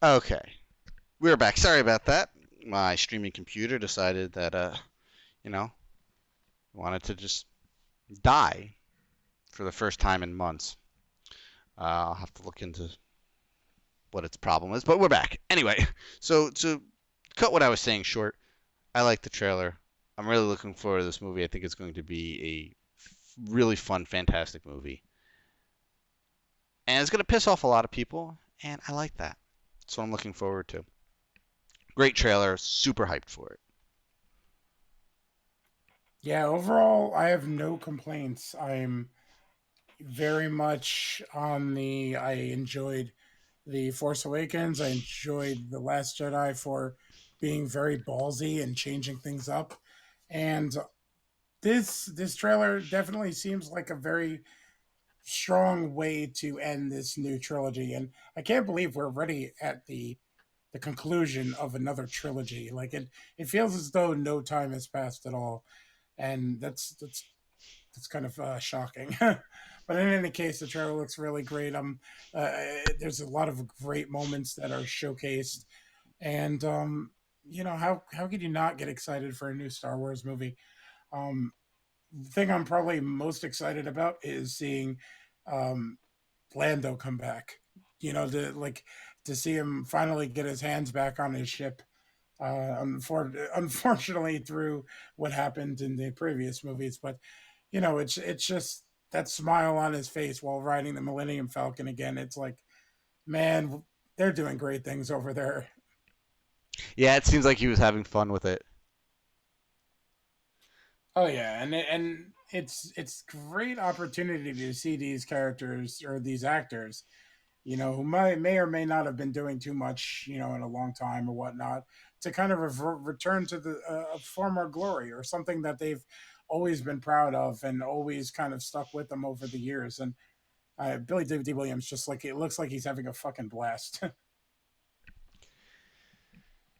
Okay, we're back. Sorry about that. My streaming computer decided that you know, wanted to just die for the first time in months. I'll have to look into what its problem is, but we're back. Anyway, so to cut what I was saying short, I like the trailer. I'm really looking forward to this movie. I think it's going to be a really fun, fantastic movie. And it's going to piss off a lot of people, and I like that. That's what I'm looking forward to. Great trailer, super hyped for it. Yeah, overall, I have no complaints. I'm very much on the. I enjoyed the Force Awakens. I enjoyed the Last Jedi for being very ballsy and changing things up. And this trailer definitely seems like a very strong way to end this new trilogy. And I can't believe we're already at the conclusion of another trilogy. Like it feels as though no time has passed at all, and that's kind of shocking. But in any case, the trailer looks really great. There's a lot of great moments that are showcased, and how could you not get excited for a new Star Wars movie? The thing I'm probably most excited about is seeing um, Lando come back. To see him finally get his hands back on his ship. Unfortunately, through what happened in the previous movies, but it's just that smile on his face while riding the Millennium Falcon again. It's like, man, they're doing great things over there. Yeah, it seems like he was having fun with it. Oh yeah, and it's great opportunity to see these characters or these actors, who may or may not have been doing too much, in a long time or whatnot, to kind of return to the former glory or something that they've always been proud of and always kind of stuck with them over the years. And Billy D. Williams, just like it looks like he's having a fucking blast.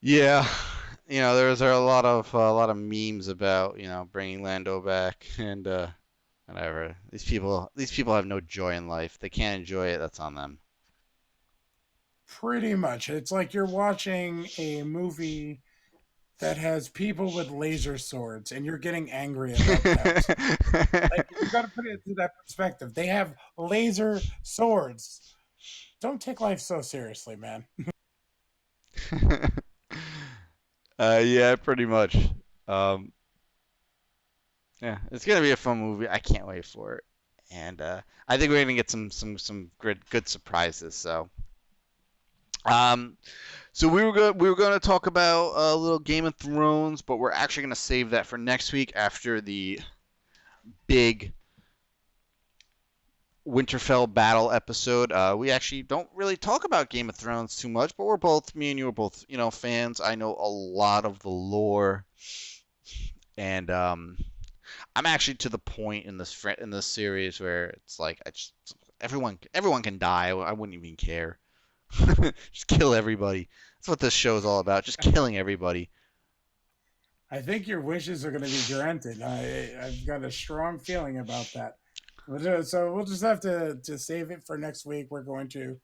Yeah, there's a lot of memes about bringing Lando back and whatever. These people have no joy in life. They can't enjoy it. That's on them. Pretty much, it's like you're watching a movie that has people with laser swords, and you're getting angry about that. Like you got to put it into that perspective. They have laser swords. Don't take life so seriously, man. Yeah, pretty much. Um, yeah, it's gonna be a fun movie. I can't wait for it, and I think we're gonna get some good surprises. Um, so we were going to talk about a little Game of Thrones, but we're actually going to save that for next week after the big Winterfell battle episode. We actually don't really talk about Game of Thrones too much, but me and you are both, fans. I know a lot of the lore, and I'm actually to the point in this series where it's like everyone can die. I wouldn't even care. Just kill everybody. That's what this show is all about. Just killing everybody. I think your wishes are going to be granted. I've got a strong feeling about that. So we'll just have to save it for next week. We're going to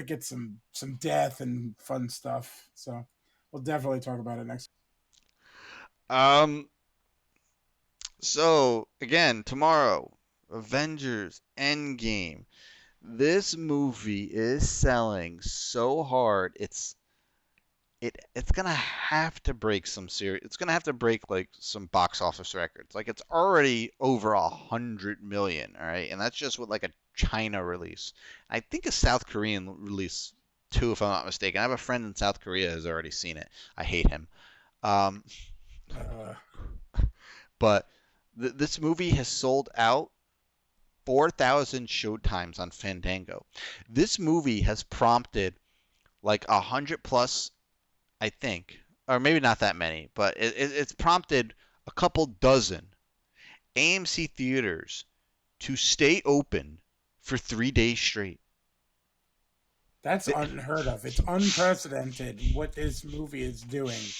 get some death and fun stuff. So we'll definitely talk about it next. Um. So again, tomorrow, Avengers Endgame. This movie is selling so hard. It's gonna have to break some serious. It's gonna have to break like some box office records. Like it's already over 100 million. All right, and that's just with like a China release. I think a South Korean release too, if I'm not mistaken. I have a friend in South Korea who's already seen it. I hate him. Um, Uh, but this movie has sold out 4,000 showtimes on Fandango. This movie has prompted like 100 plus, I think, or maybe not that many, but it's prompted a couple dozen AMC theaters to stay open for 3 days straight. that's unheard of. It's unprecedented what this movie is doing.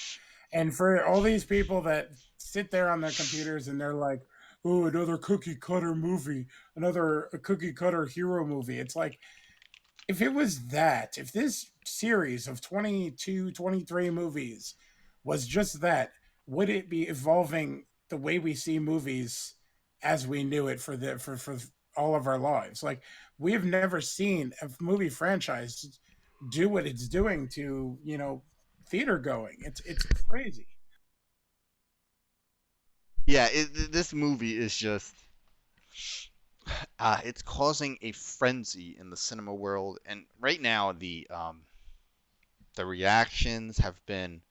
And for all these people that sit there on their computers and they're like, "Oh, another cookie cutter movie, another cookie cutter hero movie." It's like if it was that, if this series of 22, 23 movies was just that, would it be evolving the way we see movies as we knew it for all of our lives? Like, we have never seen a movie franchise do what it's doing to, theater going. It's crazy. Yeah, this movie is just it's causing a frenzy in the cinema world, and right now the reactions have been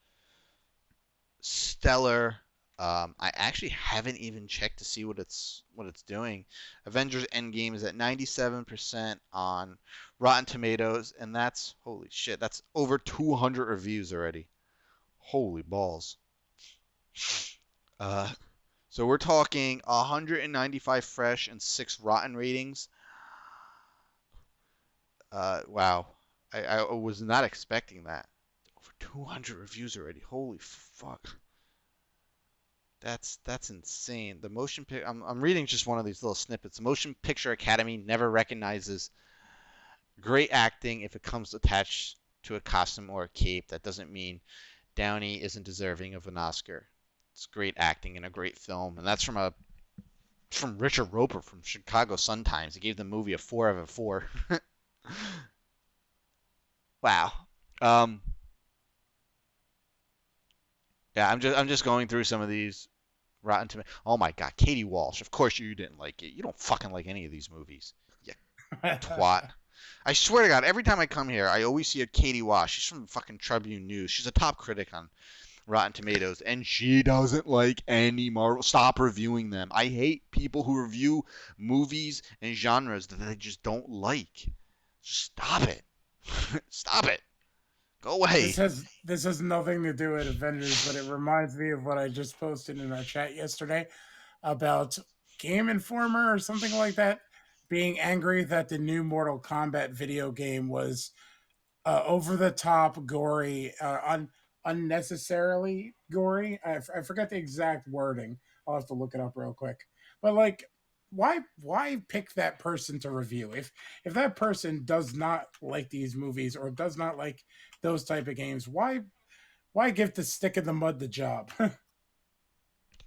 stellar. I actually haven't even checked to see what it's doing. Avengers Endgame is at 97% on Rotten Tomatoes, and that's holy shit. That's over 200 reviews already. Holy balls. Uh, so we're talking 195 fresh and 6 rotten ratings. Wow. I was not expecting that. Over 200 reviews already. Holy fuck. That's insane. The motion pic. I'm reading just one of these little snippets. The Motion Picture Academy never recognizes great acting if it comes attached to a costume or a cape. That doesn't mean Downey isn't deserving of an Oscar. It's great acting in a great film, and that's from Richard Roper from Chicago Sun-Times. He gave the movie a 4 out of 4. Wow. Um. Yeah, I'm just going through some of these Rotten Tomatoes. Oh my God, Katie Walsh. Of course you didn't like it. You don't fucking like any of these movies. You twat. I swear to God, every time I come here, I always see a Katie Walsh. She's from fucking Tribune News. She's a top critic on Rotten Tomatoes, and she doesn't like any Marvel. Stop reviewing them. I hate people who review movies and genres that they just don't like. Just stop it. Stop it. Go away. This has nothing to do with Avengers, but it reminds me of what I just posted in our chat yesterday about Game Informer or something like that being angry that the new Mortal Kombat video game was over the top, gory, unnecessarily gory. I forgot the exact wording. I'll have to look it up real quick. But like, why pick that person to review if that person does not like these movies or does not like those type of games? Why give the stick in the mud the job?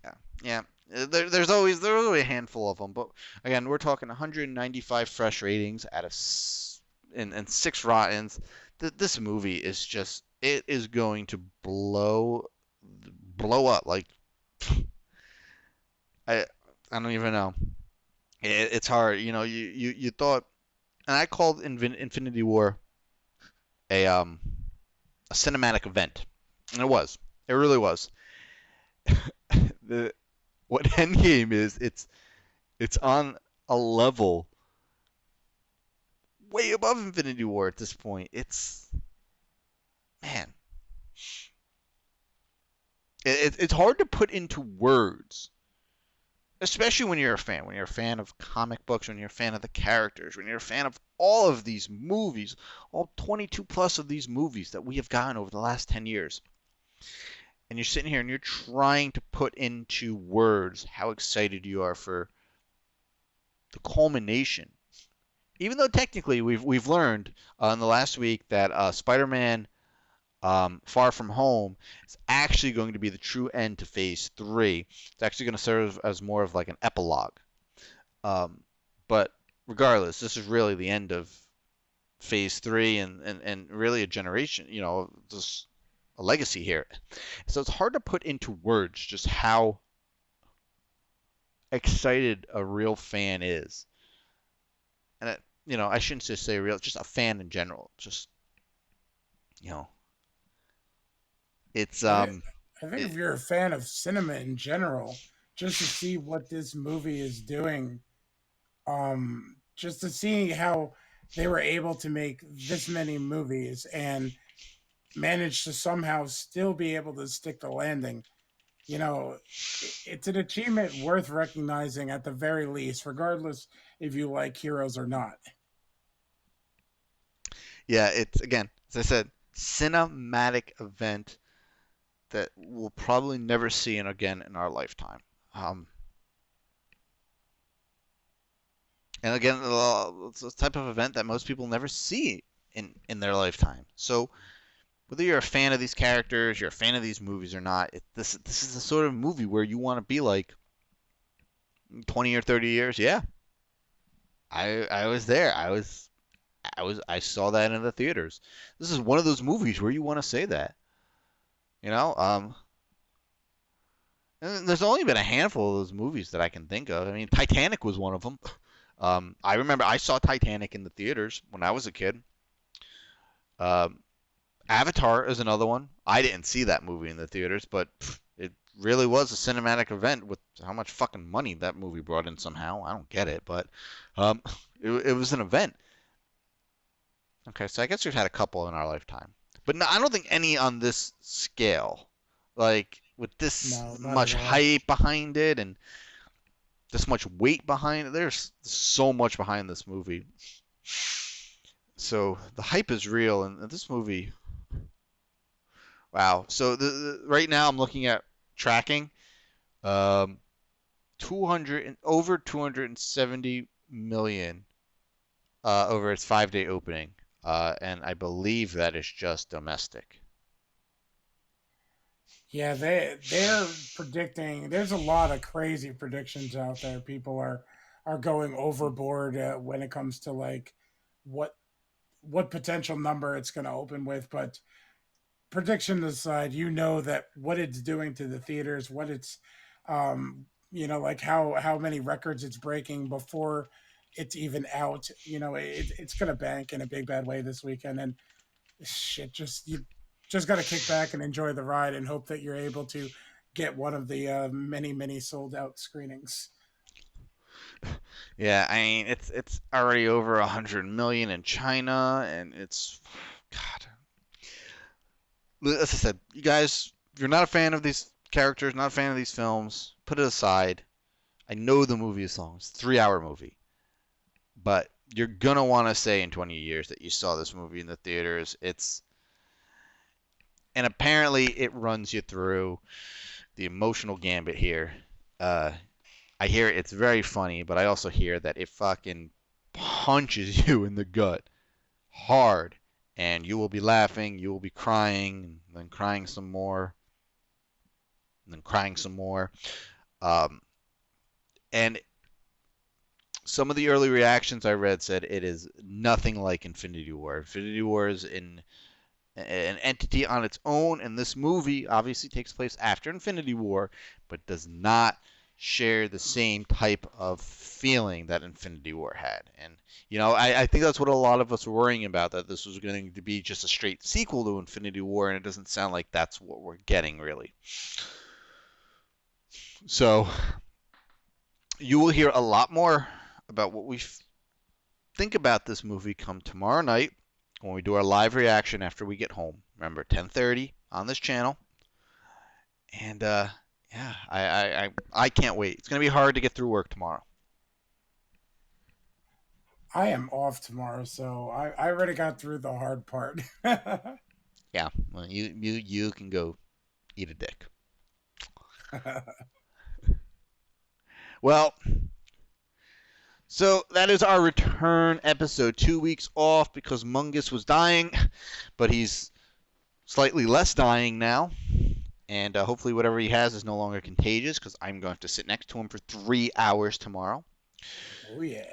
Yeah, yeah. There's always a handful of them, but again, we're talking 195 fresh ratings out of and 6 rottens. This movie is just it is going to blow up. Like I I don't even know. It's hard. You thought, and I called Infinity War a um a cinematic event, and it was. It really was. the what Endgame is, it's on a level way above Infinity War at this point. It's man, it's hard to put into words, especially when you're a fan. When you're a fan of comic books, when you're a fan of the characters, when you're a fan of all of these movies, all 22 plus of these movies that we have gotten over the last 10 years. And you're sitting here and you're trying to put into words how excited you are for the culmination. Even though technically we've learned in the last week that Spider-Man Far From Home is actually going to be the true end to Phase 3. It's actually going to serve as more of like an epilogue. Um, but regardless, this is really the end of Phase 3 and really a generation, just a legacy here. So it's hard to put into words just how excited a real fan is. And I shouldn't just say real, just a fan in general. Just, you know, it's I think I think if it, you're a fan of cinema in general, just to see what this movie is doing, just to see how they were able to make this many movies and manage to somehow still be able to stick the landing, it's an achievement worth recognizing at the very least, regardless if you like heroes or not. yeah, it's again, as I said, cinematic event that we'll probably never see again in our lifetime. Um, and again, it's a type of event that most people never see in their lifetime. So whether you're a fan of these characters, you're a fan of these movies or not, this is the sort of movie where you want to be like 20 or 30 years. Yeah, I was there. I saw that in the theaters. This is one of those movies where you want to say that. You know, and there's only been a handful of those movies that I can think of. I mean, Titanic was one of them. I remember I saw Titanic in the theaters when I was a kid. Um, Avatar is another one. I didn't see that movie in the theaters, but it really was a cinematic event with how much fucking money that movie brought in somehow. I don't get it, but um, it was an event. Okay, so I guess we've had a couple in our lifetime, but no, I don't think any on this scale, like with this No, not at much all. hype behind it and this much weight behind it. There's so much behind this movie. So the hype is real, and this movie, wow. So right now I'm looking at tracking, um, 200 and over 270 million over its 5-day opening, and I believe that is just domestic. Yeah, they're predicting. There's a lot of crazy predictions out there. People are going overboard when it comes to like what what potential number it's going to open with. But prediction aside, you know that what it's doing to the theaters, what it's, like how many records it's breaking before it's even out. It's going to bank in a big bad way this weekend, and shit, just you just got to kick back and enjoy the ride, and hope that you're able to get one of the many sold out screenings. Yeah, I mean it's already over 100 million in China, and it's God. As I said, you guys, if you're not a fan of these characters, not a fan of these films, put it aside. I know the movie is long; it's a 3-hour movie, but you're gonna want to say in 20 years that you saw this movie in the theaters. And apparently it runs you through the emotional gambit here. Uh, I hear it's very funny, but I also hear that it fucking punches you in the gut hard, and you will be laughing, you will be crying, and then crying some more, and then crying some more. Um, and some of the early reactions I read said it is nothing like Infinity War. Infinity War is an entity on its own, and this movie obviously takes place after Infinity War, but does not share the same type of feeling that Infinity War had. And, I think that's what a lot of us were worrying about, that this was going to be just a straight sequel to Infinity War, and it doesn't sound like that's what we're getting, really. So, you will hear a lot more about what we think about this movie come tomorrow night when we do our live reaction after we get home. Remember, 10:30 on this channel. And yeah, I can't wait. It's gonna be hard to get through work tomorrow. I am off tomorrow, so I already got through the hard part. Yeah, well, you can go eat a dick. Well, so that is our return episode. 2 weeks off because Mungus was dying, but he's slightly less dying now. And hopefully, whatever he has is no longer contagious because I'm going to sit next to him for 3 hours tomorrow. Oh yeah.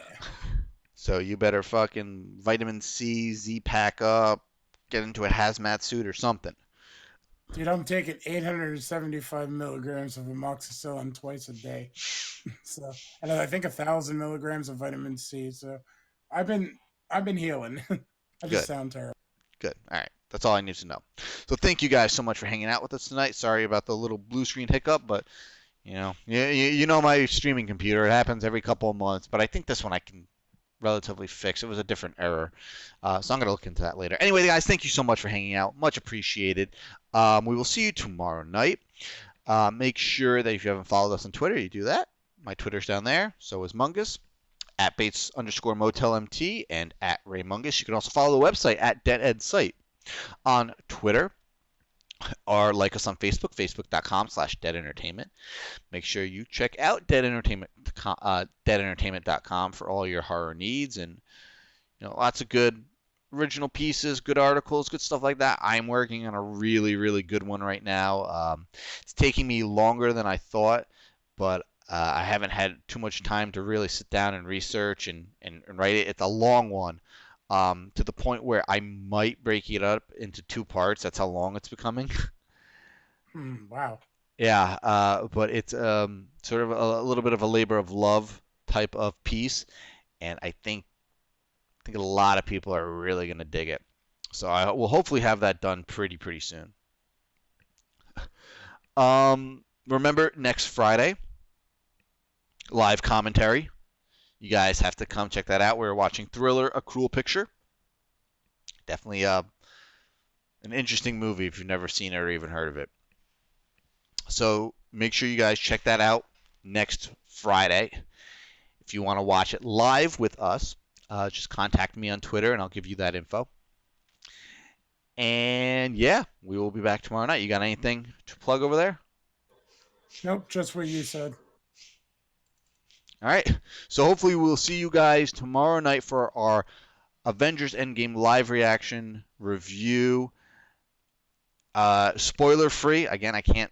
So you better fucking vitamin C, Z pack up, get into a hazmat suit or something. Dude, I'm taking 875 milligrams of amoxicillin twice a day. So, and I think 1,000 milligrams of vitamin C. So, I've been I've been healing. I just Good, sound terrible. good. All right, that's all I need to know. So thank you guys so much for hanging out with us tonight. Sorry about the little blue screen hiccup, but you know my streaming computer. It happens every couple of months, but I think this one I can relatively fix. It was a different error. So I'm going to look into that later. Anyway, guys, thank you so much for hanging out. Much appreciated. We will see you tomorrow night. Make sure that if you haven't followed us on Twitter, you do that. My Twitter's down there. So is Mungus. At Bates_MotelMT and at Ray Mungus. You can also follow the website at DeadEdSite on Twitter, or like us on Facebook, facebook.com/deadentertainment. Make sure you check out deadentertainment.com for all your horror needs, and lots of good original pieces, good articles, good stuff like that. I'm working on a really, really good one right now. It's taking me longer than I thought, but I haven't had too much time to really sit down and research and write it. It's a long one, to the point where I might break it up into 2 parts. That's how long it's becoming. Wow. Yeah, but it's sort of a little bit of a labor of love type of piece, and I think a lot of people are really gonna dig it. So I will hopefully have that done pretty soon. Remember next Friday, live commentary. You guys have to come check that out. We're watching Thriller: A Cruel Picture. Definitely an interesting movie if you've never seen it or even heard of it. So make sure you guys check that out next Friday. If you want to watch it live with us, just contact me on Twitter and I'll give you that info. And yeah, we will be back tomorrow night. You got anything to plug over there? Nope, just what you said. All right. So hopefully we'll see you guys tomorrow night for our Avengers Endgame live reaction review. Spoiler free. Again, I can't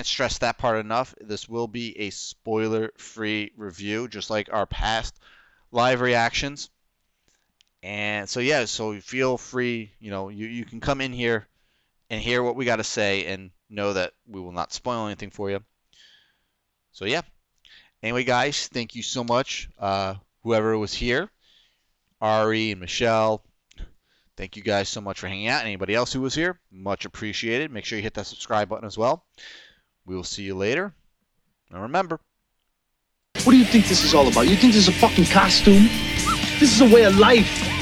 stress that part enough. This will be a spoiler free review, just like our past live reactions. And so yeah, so feel free, you can come in here and hear what we got to say and know that we will not spoil anything for you. So yeah. Anyway, guys, thank you so much. Whoever was here, Ari and Michelle, thank you guys so much for hanging out. Anybody else who was here, much appreciated. Make sure you hit that subscribe button as well. We will see you later. And remember, what do you think this is all about? You think this is a fucking costume? This is a way of life.